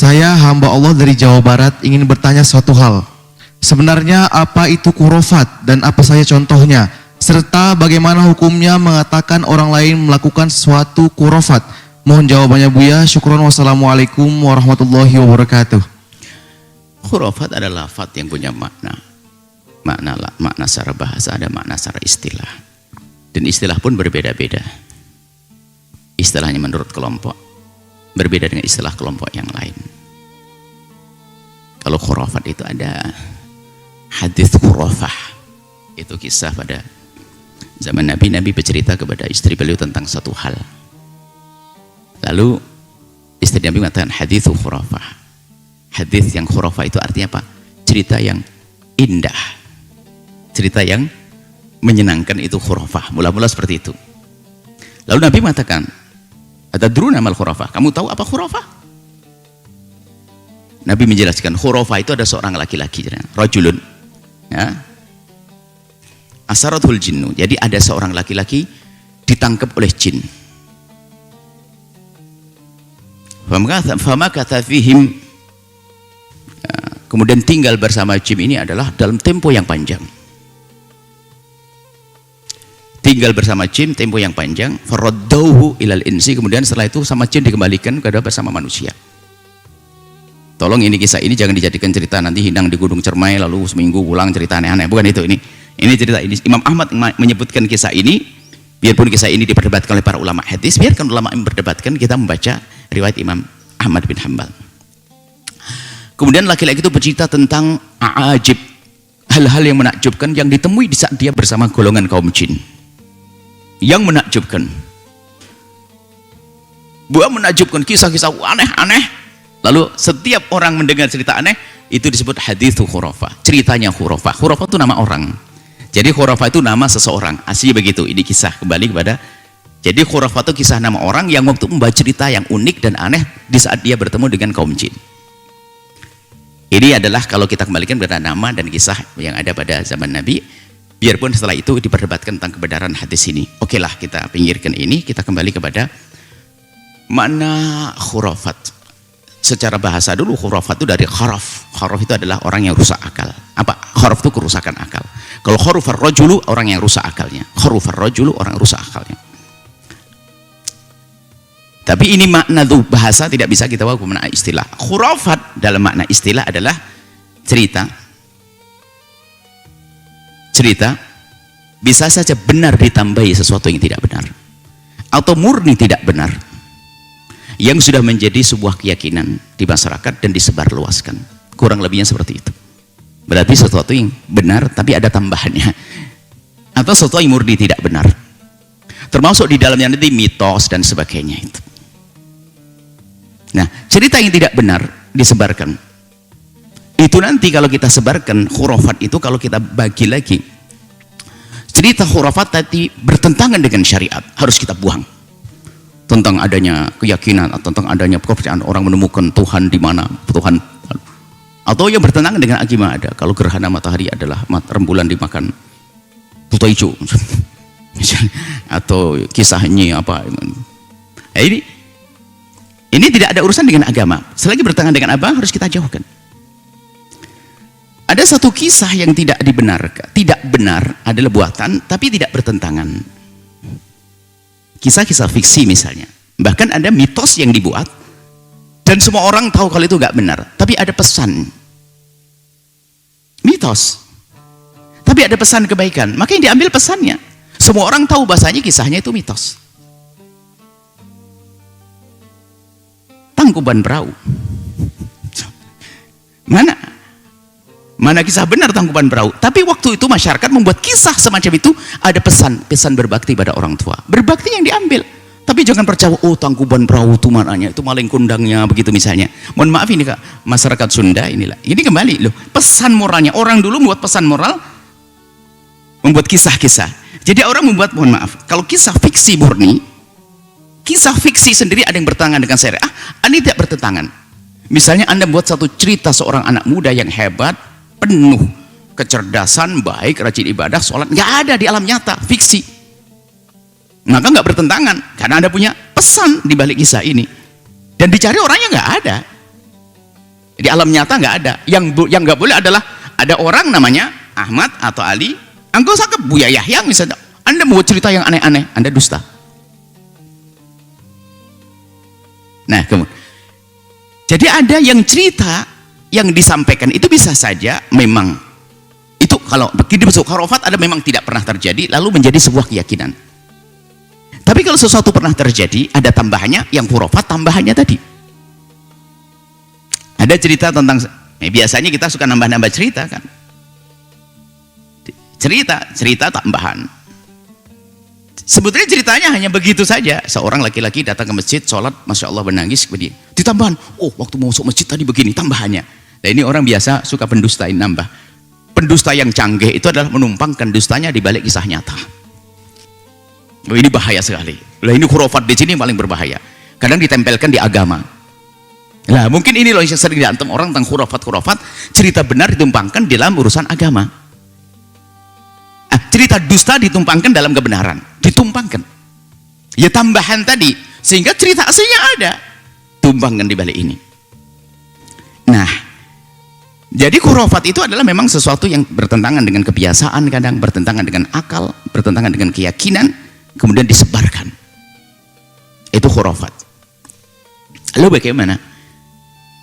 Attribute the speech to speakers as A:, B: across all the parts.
A: Saya hamba Allah dari Jawa Barat ingin bertanya suatu hal. Sebenarnya apa itu khurafat dan apa saja contohnya? Serta bagaimana hukumnya mengatakan orang lain melakukan sesuatu khurafat? Mohon jawabannya Buya. Syukron. Wassalamualaikum warahmatullahi wabarakatuh.
B: Khurafat adalah lafaz yang punya makna. Makna secara bahasa, ada makna secara istilah. Dan istilah pun berbeda-beda. Istilahnya menurut kelompok berbeda dengan istilah kelompok yang lain. Kalau khurafat itu ada hadis khurafah. Itu kisah pada zaman Nabi. Nabi bercerita kepada istri beliau tentang satu hal. Lalu istri Nabi mengatakan hadis khurafah. Hadis yang khurafah itu artinya apa? Cerita yang indah. Cerita yang menyenangkan itu khurafah. Mula-mula seperti itu. Lalu Nabi mengatakan, atadruna mal khurafah? Kamu tahu apa khurafah? Nabi menjelaskan khurafah itu ada seorang laki-laki, rajulun, ya, asaratul jinnu. Jadi ada seorang laki-laki ditangkap oleh jin. Famakatha fihim, kemudian tinggal bersama jin ini adalah dalam tempo yang panjang. Tinggal bersama jin tempo yang panjang. Faraddauhu ilal insi, kemudian setelah itu sama jin dikembalikan kepada bersama manusia. Tolong ini kisah ini jangan dijadikan cerita nanti Hinang di Gunung Cermai lalu seminggu pulang cerita aneh-aneh, bukan itu. Ini cerita ini Imam Ahmad menyebutkan kisah ini. Biarpun kisah ini diperdebatkan oleh para ulama hadis, biarkan ulama yang berdebatkan, kita membaca riwayat Imam Ahmad bin Hanbal. Kemudian laki-laki itu bercerita tentang ajib, hal-hal yang menakjubkan yang ditemui di saat dia bersama golongan kaum jin. Yang menakjubkan, buah menakjubkan, kisah-kisah aneh-aneh. Lalu setiap orang mendengar cerita aneh itu disebut hadithu khurafah. Ceritanya khurafah. Khurafah itu nama orang. Jadi khurafah itu nama seseorang. Aslinya begitu. Ini kisah kembali kepada. Jadi khurafah itu kisah nama orang yang waktu membaca cerita yang unik dan aneh di saat dia bertemu dengan kaum jin. Ini adalah kalau kita kembalikan pada nama dan kisah yang ada pada zaman Nabi. Biarpun setelah itu diperdebatkan tentang kebenaran hadis ini. Oke lah, kita pinggirkan ini, kita kembali kepada makna khurafat. Secara bahasa dulu khurafat itu dari kharaf. Kharaf itu adalah orang yang rusak akal. Apa? Kharaf itu kerusakan akal. Kalau kharufar rajulu, orang yang rusak akalnya. Kharufar rajulu, orang yang rusak akalnya. Tapi ini makna tuh bahasa tidak bisa kita bawa ke makna istilah. Khurafat dalam makna istilah adalah cerita bisa saja benar ditambahi sesuatu yang tidak benar, atau murni tidak benar yang sudah menjadi sebuah keyakinan di masyarakat dan disebarluaskan. Kurang lebihnya seperti itu. Berarti sesuatu yang benar tapi ada tambahannya, atau sesuatu yang murni tidak benar, termasuk di dalamnya nanti mitos dan sebagainya itu. Nah, cerita yang tidak benar disebarkan itu nanti kalau kita sebarkan khurafat itu, kalau kita bagi lagi cerita khurafat tadi bertentangan dengan syariat, harus kita buang. Tentang adanya keyakinan atau tentang adanya kepercayaan orang menemukan Tuhan di mana, Tuhan, atau yang bertentangan dengan agama ada. Kalau gerhana matahari adalah rembulan dimakan buta hijau atau kisahnya apa. Nah, ini tidak ada urusan dengan agama. Selagi bertentangan dengan agama harus kita jauhkan. Ada satu kisah yang tidak dibenarkan, tidak benar, adalah buatan tapi tidak bertentangan. Kisah-kisah fiksi misalnya. Bahkan ada mitos yang dibuat dan semua orang tahu kalau itu nggak benar, tapi ada pesan. Mitos. Tapi ada pesan kebaikan, maka yang diambil pesannya. Semua orang tahu bahasanya kisahnya itu mitos. Tangkuban Perahu. Mana kisah benar Tangkuban Perahu? Tapi waktu itu masyarakat membuat kisah semacam itu, ada pesan berbakti pada orang tua. Berbakti yang diambil. Tapi jangan percaya, oh Tangkuban Perahu itu mananya, itu maling kundangnya, begitu misalnya. Mohon maaf ini Kak, masyarakat Sunda inilah. Ini kembali loh, pesan moralnya. Orang dulu membuat pesan moral, membuat kisah-kisah. Jadi orang membuat, mohon maaf, kalau kisah fiksi murni, kisah fiksi sendiri ada yang bertentangan dengan syariah, ini tidak bertentangan. Misalnya Anda buat satu cerita seorang anak muda yang hebat, penuh kecerdasan, baik, rajin ibadah, sholat, nggak ada di alam nyata, fiksi. Maka nggak bertentangan, karena Anda punya pesan di balik kisah ini. Dan dicari orangnya nggak ada. Di alam nyata nggak ada. Yang nggak boleh adalah ada orang namanya Ahmad atau Ali, engkau sakit Buya Yahya misalnya, Anda mau cerita yang aneh-aneh, Anda dusta. Nah, kemudian jadi ada yang cerita yang disampaikan itu bisa saja memang itu kalau begitu masuk khurafat ada memang tidak pernah terjadi lalu menjadi sebuah keyakinan. Tapi kalau sesuatu pernah terjadi ada tambahannya, yang khurafat tambahannya tadi. Ada cerita tentang biasanya kita suka nambah-nambah cerita kan. Cerita tambahan. Sebetulnya ceritanya hanya begitu saja. Seorang laki-laki datang ke masjid, sholat, Masya Allah menangis ke dia. Ditambahan, oh waktu mau masuk masjid tadi begini, tambahannya. Nah ini orang biasa suka pendustain, nambah. Pendusta yang canggih itu adalah menumpangkan dustanya di balik kisah nyata. Oh, ini bahaya sekali. Lah ini khurafat di sini yang paling berbahaya. Kadang ditempelkan di agama. Nah mungkin ini loh yang sering diantem orang tentang khurafat, cerita benar ditumpangkan dalam urusan agama. Cerita dusta ditumpangkan dalam kebenaran, ditumpangkan ya tambahan tadi sehingga cerita aslinya ada, tumpangkan di balik ini. Nah jadi khurafat itu adalah memang sesuatu yang bertentangan dengan kebiasaan, kadang bertentangan dengan akal, bertentangan dengan keyakinan, kemudian disebarkan. Itu khurafat. Lalu bagaimana?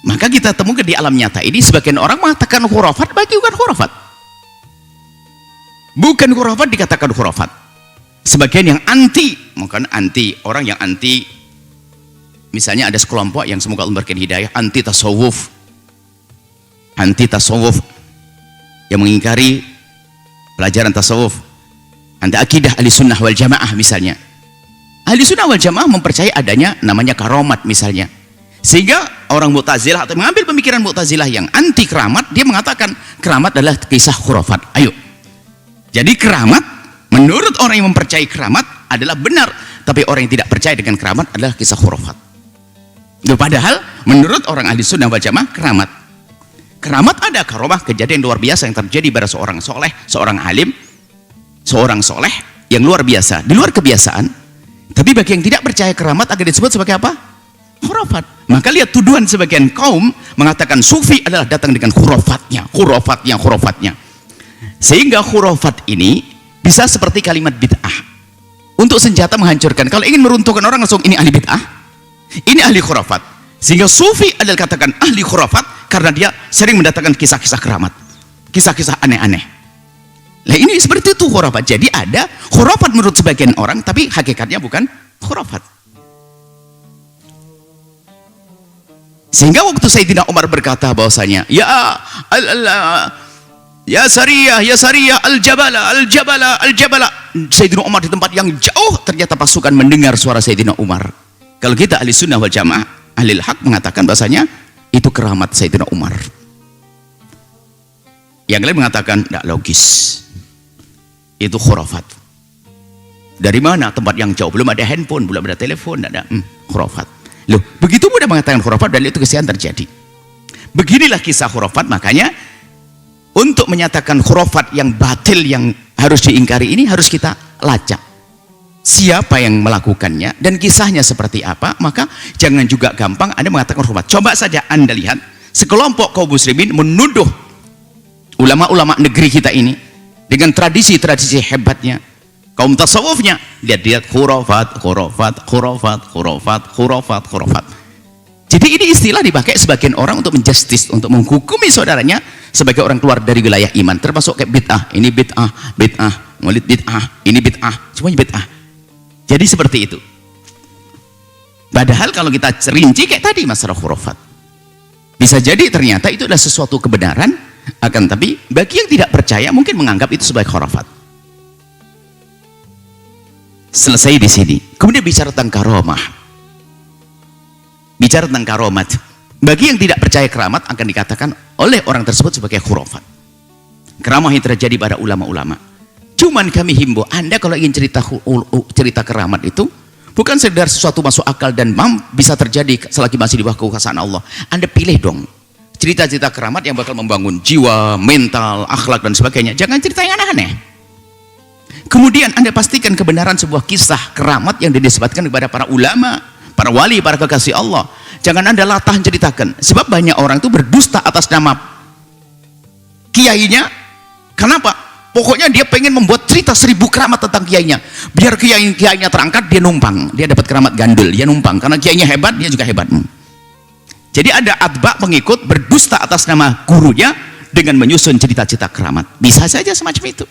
B: Maka kita temukan di alam nyata ini sebagian orang mengatakan khurafat, bagi bukan khurafat. Bukan khurafat dikatakan khurafat. Sebagian yang anti, mungkin anti, orang yang anti, misalnya ada sekelompok yang semoga Allah berikan hidayah, anti tasawuf, yang mengingkari pelajaran tasawuf, anti akidah ahli sunnah wal jamaah misalnya. Ahli sunnah wal jamaah mempercayai adanya namanya karamat misalnya. Sehingga orang Mu'tazilah atau mengambil pemikiran Mu'tazilah yang anti keramat, dia mengatakan keramat adalah kisah khurafat. Ayo. Jadi keramat, menurut orang yang mempercayai keramat adalah benar, tapi orang yang tidak percaya dengan keramat adalah kisah khurafat. Padahal menurut orang ahli sunnah wal jamaah keramat ada karomah, kejadian luar biasa yang terjadi pada seorang soleh, seorang alim, seorang soleh yang luar biasa, di luar kebiasaan. Tapi bagi yang tidak percaya keramat akan disebut sebagai apa? Khurafat. Maka lihat tuduhan sebagian kaum mengatakan sufi adalah datang dengan khurafatnya. Sehingga khurafat ini bisa seperti kalimat bid'ah untuk senjata menghancurkan. Kalau ingin meruntuhkan orang langsung ini ahli bid'ah, ini ahli khurafat. Sehingga sufi adalah katakan ahli khurafat karena dia sering mendatangkan kisah-kisah keramat, kisah-kisah aneh-aneh. Nah ini seperti itu khurafat. Jadi ada khurafat menurut sebagian orang tapi hakikatnya bukan khurafat. Sehingga waktu Sayyidina Umar berkata bahwasanya ya Sariyah al-Jabala. Sayyidina Umar di tempat yang jauh ternyata pasukan mendengar suara Sayyidina Umar. Kalau kita ahli sunnah wal jamaah, ahli hak mengatakan bahasanya itu keramat Sayyidina Umar. Yang lain mengatakan tidak logis, itu khurafat. Dari mana? Tempat yang jauh, belum ada handphone, belum ada telepon, tidak ada khurafat. Loh, begitu mudah mengatakan khurafat dan itu kesalahan terjadi. Beginilah kisah khurafat. Makanya untuk menyatakan khurafat yang batil yang harus diingkari ini harus kita lacak siapa yang melakukannya dan kisahnya seperti apa. Maka jangan juga gampang Anda mengatakan khurafat. Coba saja Anda lihat sekelompok kaum muslimin menuduh ulama-ulama negeri kita ini dengan tradisi-tradisi hebatnya, kaum tasawufnya, lihat khurafat. Jadi ini istilah dipakai sebagian orang untuk menjustis, untuk menghukumi saudaranya sebagai orang keluar dari wilayah iman, termasuk kayak bid'ah, ini bid'ah, maulid bid'ah, ini bid'ah, semuanya bid'ah. Jadi seperti itu. Padahal kalau kita rinci kayak tadi masalah khurafat, bisa jadi ternyata itu adalah sesuatu kebenaran, akan tapi bagi yang tidak percaya mungkin menganggap itu sebagai khurafat. Selesai di sini. Kemudian bicara tentang karomah. Bicara tentang karomat, bagi yang tidak percaya keramat akan dikatakan oleh orang tersebut sebagai khurafat. Keramah yang terjadi pada ulama-ulama. Cuman kami himbau Anda kalau ingin cerita keramat itu bukan sekedar sesuatu masuk akal dan bisa terjadi selagi masih di bawah kekuasaan Allah. Anda pilih dong cerita-cerita keramat yang bakal membangun jiwa, mental, akhlak dan sebagainya. Jangan cerita yang aneh-aneh. Kemudian Anda pastikan kebenaran sebuah kisah keramat yang dinisbatkan kepada para ulama, para wali, para kekasih Allah. Jangan Anda latah ceritakan. Sebab banyak orang itu berdusta atas nama kiainya. Kenapa? Pokoknya dia pengen membuat cerita 1000 keramat tentang kiainya. Biar kiainya terangkat, dia numpang. Dia dapat keramat gandul, dia numpang. Karena kiainya hebat, dia juga hebat. Jadi ada atba pengikut berdusta atas nama gurunya dengan menyusun cerita-cerita keramat. Bisa saja semacam itu.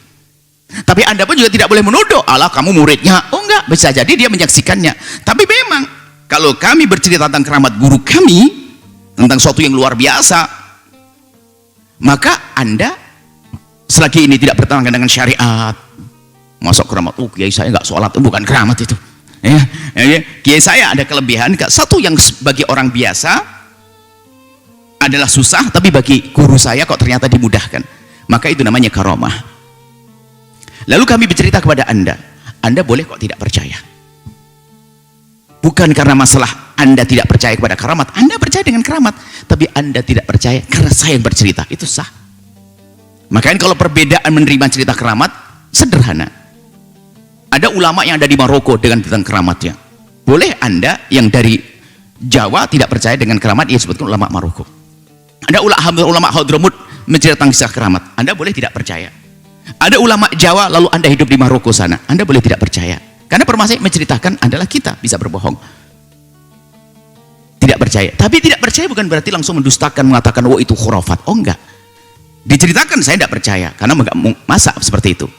B: Tapi Anda pun juga tidak boleh menuduh, Allah kamu muridnya. Oh enggak, bisa jadi dia menyaksikannya. Tapi memang kalau kami bercerita tentang keramat guru kami, tentang sesuatu yang luar biasa, maka Anda selagi ini tidak bertentangan dengan syariat, masuk keramat, oh kiai saya nggak sholat, bukan keramat itu. Ya, kiai saya ada kelebihan, satu yang bagi orang biasa adalah susah, tapi bagi guru saya kok ternyata dimudahkan, maka itu namanya karomah. Lalu kami bercerita kepada Anda boleh kok tidak percaya. Bukan karena masalah Anda tidak percaya kepada keramat, Anda percaya dengan keramat, tapi Anda tidak percaya karena saya yang bercerita, itu sah. Makanya kalau perbedaan menerima cerita keramat sederhana. Ada ulama yang ada di Maroko dengan tentang keramatnya. Boleh Anda yang dari Jawa tidak percaya dengan keramat, ia sebutkan ulama Maroko. Ada ulama Hadramut menceritakan kisah keramat, Anda boleh tidak percaya. Ada ulama Jawa lalu Anda hidup di Maroko sana, Anda boleh tidak percaya. Karena permasalahan menceritakan adalah kita bisa berbohong. Tidak percaya. Tapi tidak percaya bukan berarti langsung mendustakan, mengatakan oh itu khurafat. Oh enggak. Diceritakan saya tidak percaya karena masa seperti itu.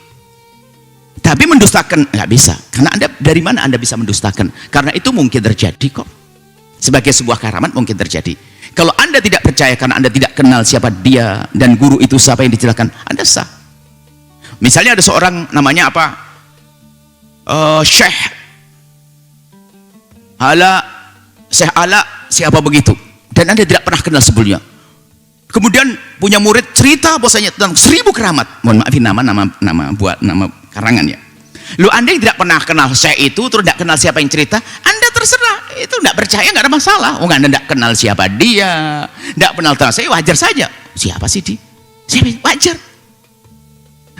B: Tapi mendustakan nggak bisa. Karena Anda dari mana Anda bisa mendustakan? Karena itu mungkin terjadi kok. Sebagai sebuah keramat mungkin terjadi. Kalau Anda tidak percaya karena Anda tidak kenal siapa dia dan guru itu siapa yang diceritakan, Anda sah. Misalnya ada seorang namanya apa? Syekh Ala siapa begitu, dan Anda tidak pernah kenal sebelumnya. Kemudian punya murid cerita bahwasanya tentang 1000 keramat. Mohon maafin nama buat nama karangan ya. Lu Anda yang tidak pernah kenal saya itu, terus tidak kenal siapa yang cerita, Anda terserah, itu tidak percaya nggak ada masalah. Oh Anda tidak kenal siapa dia, tidak kenal saya, wajar saja. Siapa sih dia? Siapa? Wajar.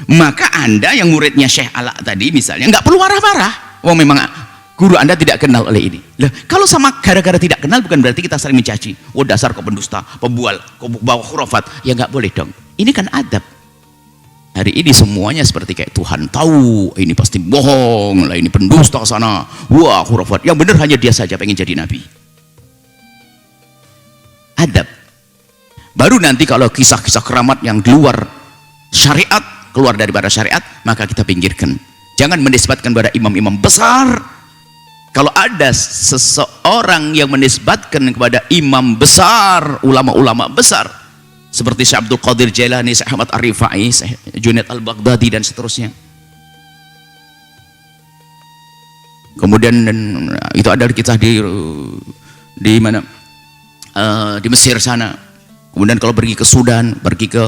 B: Maka Anda yang muridnya Syekh Ala tadi misalnya nggak perlu marah-marah. Oh memang guru Anda tidak kenal oleh ini. Lah, kalau sama gara-gara tidak kenal bukan berarti kita saling mencaci. Oh dasar kau pendusta, pembual, kau bawa khurafat. Ya nggak boleh dong. Ini kan adab. Hari ini semuanya seperti kayak Tuhan tahu ini pasti bohong lah, ini pendusta sana. Wah khurafat. Yang benar hanya dia saja pengen jadi nabi. Adab. Baru nanti kalau kisah-kisah keramat yang keluar syariat, keluar daripada syariat, maka kita pinggirkan. Jangan menisbatkan pada imam-imam besar. Kalau ada seseorang yang menisbatkan kepada imam besar, ulama-ulama besar, seperti Syekh Abdul Qadir Jailani, Syekh Ahmad Ar-Rifai, Syekh Junaid Al-Baghdadi dan seterusnya. Kemudian itu ada kisah di mana? Di Mesir sana. Kemudian kalau pergi ke Sudan, pergi ke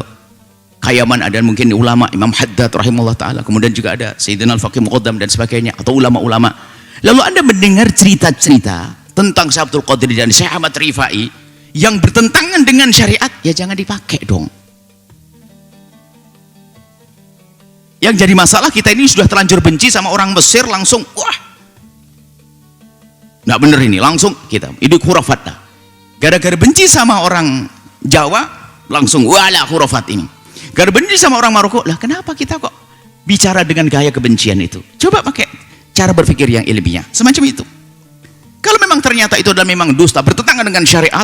B: Kayaman, ada mungkin ulama Imam Haddad rahimahullah taala, kemudian juga ada Sayyidina Al-Faqih Muqaddam dan sebagainya, atau ulama-ulama. Lalu Anda mendengar cerita-cerita tentang Syekh Abdul Qadir dan Syekh Ahmad Rifai yang bertentangan dengan syariat, ya jangan dipakai dong. Yang jadi masalah kita ini sudah terlanjur benci sama orang Mesir, langsung wah nggak bener ini, langsung kita ini khurafat dah. Gara-gara benci sama orang Jawa langsung wala khurafat ini. Gara benci sama orang Maroko, lah kenapa kita kok bicara dengan gaya kebencian itu? Coba pakai cara berpikir yang ilmiah, semacam itu. Kalau memang ternyata itu adalah memang dusta, bertentangan dengan syariat,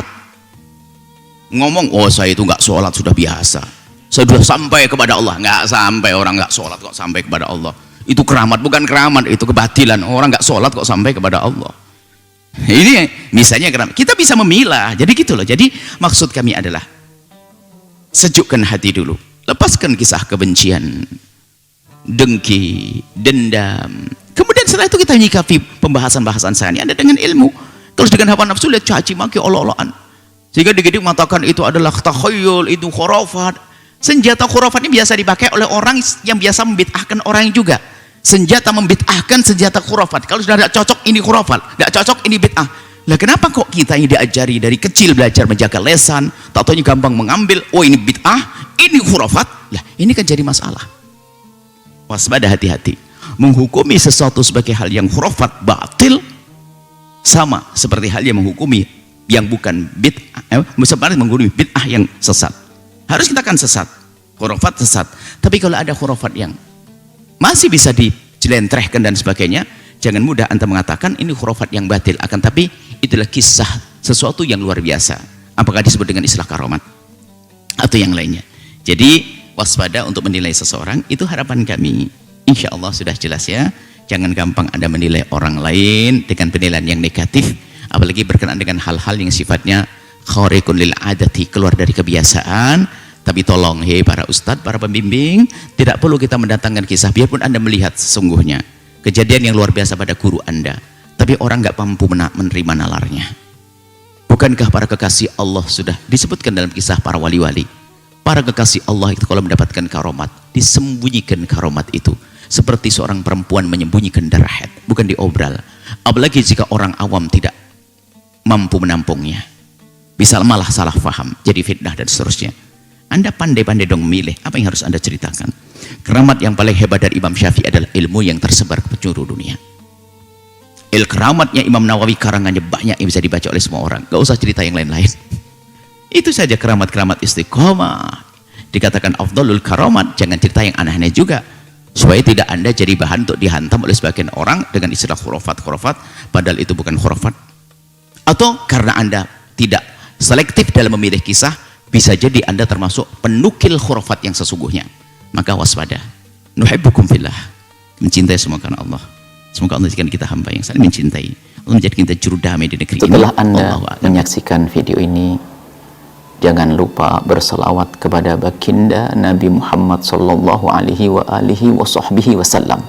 B: ngomong, oh saya itu nggak sholat sudah biasa, saya sudah sampai kepada Allah. Nggak sampai, orang nggak sholat kok sampai kepada Allah. Itu keramat, bukan keramat, itu kebatilan. Orang nggak sholat kok sampai kepada Allah. Ini misalnya keramat. Kita bisa memilah, jadi gitu loh. Jadi maksud kami adalah sejukkan hati dulu. Lepaskan kisah kebencian, dengki, dendam. Kemudian setelah itu kita menyikapi pembahasan-bahasan saya ini ada dengan ilmu. Kalau dengan hawa nafsu lihat caci maki Allah-Allahan. Sehingga dikit-dikit mengatakan itu adalah takhayul, itu khurafat. Senjata khurafat ini biasa dipakai oleh orang yang biasa membid'ahkan orang juga. Senjata membid'ahkan, senjata khurafat. Kalau sudah tidak cocok ini khurafat, tidak cocok ini bid'ah. Lah kenapa kok kita yang diajari dari kecil belajar menjaga lesan, tak taunya gampang mengambil, oh ini bid'ah, ini khurafat. Lah ini kan jadi masalah. Waspada, hati-hati. Menghukumi sesuatu sebagai hal yang khurafat batil sama seperti hal yang menghukumi yang bukan bid'ah, sebenarnya menggurui bid'ah yang sesat. Harus kita kan sesat, khurafat sesat. Tapi kalau ada khurafat yang masih bisa dijelentrehkan dan sebagainya, jangan mudah anda mengatakan ini khurafat yang batil. Akan tapi itulah kisah sesuatu yang luar biasa. Apakah disebut dengan istilah karomat atau yang lainnya. Jadi waspada untuk menilai seseorang, itu harapan kami. Insya Allah sudah jelas ya. Jangan gampang anda menilai orang lain dengan penilaian yang negatif, apalagi berkenaan dengan hal-hal yang sifatnya khariqun lil adati, keluar dari kebiasaan. Tapi tolong, hei para ustadz, para pembimbing, tidak perlu kita mendatangkan kisah, biarpun anda melihat sesungguhnya kejadian yang luar biasa pada guru anda, tapi orang nggak mampu menerima nalarnya. Bukankah para kekasih Allah sudah disebutkan dalam kisah para wali-wali? Para kekasih Allah itu kalau mendapatkan karomat, disembunyikan karomat itu. Seperti seorang perempuan menyembunyikan darah haid, bukan diobral. Apalagi jika orang awam tidak mampu menampungnya. Bisa malah salah faham, jadi fitnah dan seterusnya. Anda pandai-pandai dong memilih apa yang harus anda ceritakan. Keramat yang paling hebat dari Imam Syafi'i adalah ilmu yang tersebar ke penjuru dunia. Keramatnya Imam Nawawi karangannya banyak yang bisa dibaca oleh semua orang. Gak usah cerita yang lain-lain. Itu saja keramat-keramat istiqomah. Dikatakan afdalul karamat, jangan cerita yang aneh-aneh juga. Supaya tidak anda jadi bahan untuk dihantam oleh sebagian orang dengan istilah khurafat-khurafat, padahal itu bukan khurafat. Atau karena anda tidak selektif dalam memilih kisah, bisa jadi anda termasuk penukil khurafat yang sesungguhnya. Maka waspada. Nuhibbukum fillah, mencintai semua karena Allah. Semoga Allah jadikan kita hamba yang saling mencintai. Allah menjadikan kita juru damai di negeri ini.
C: Setelah anda menyaksikan video ini, jangan lupa berselawat kepada baginda Nabi Muhammad sallallahu alaihi wa alihi wa sahbihi wasallam.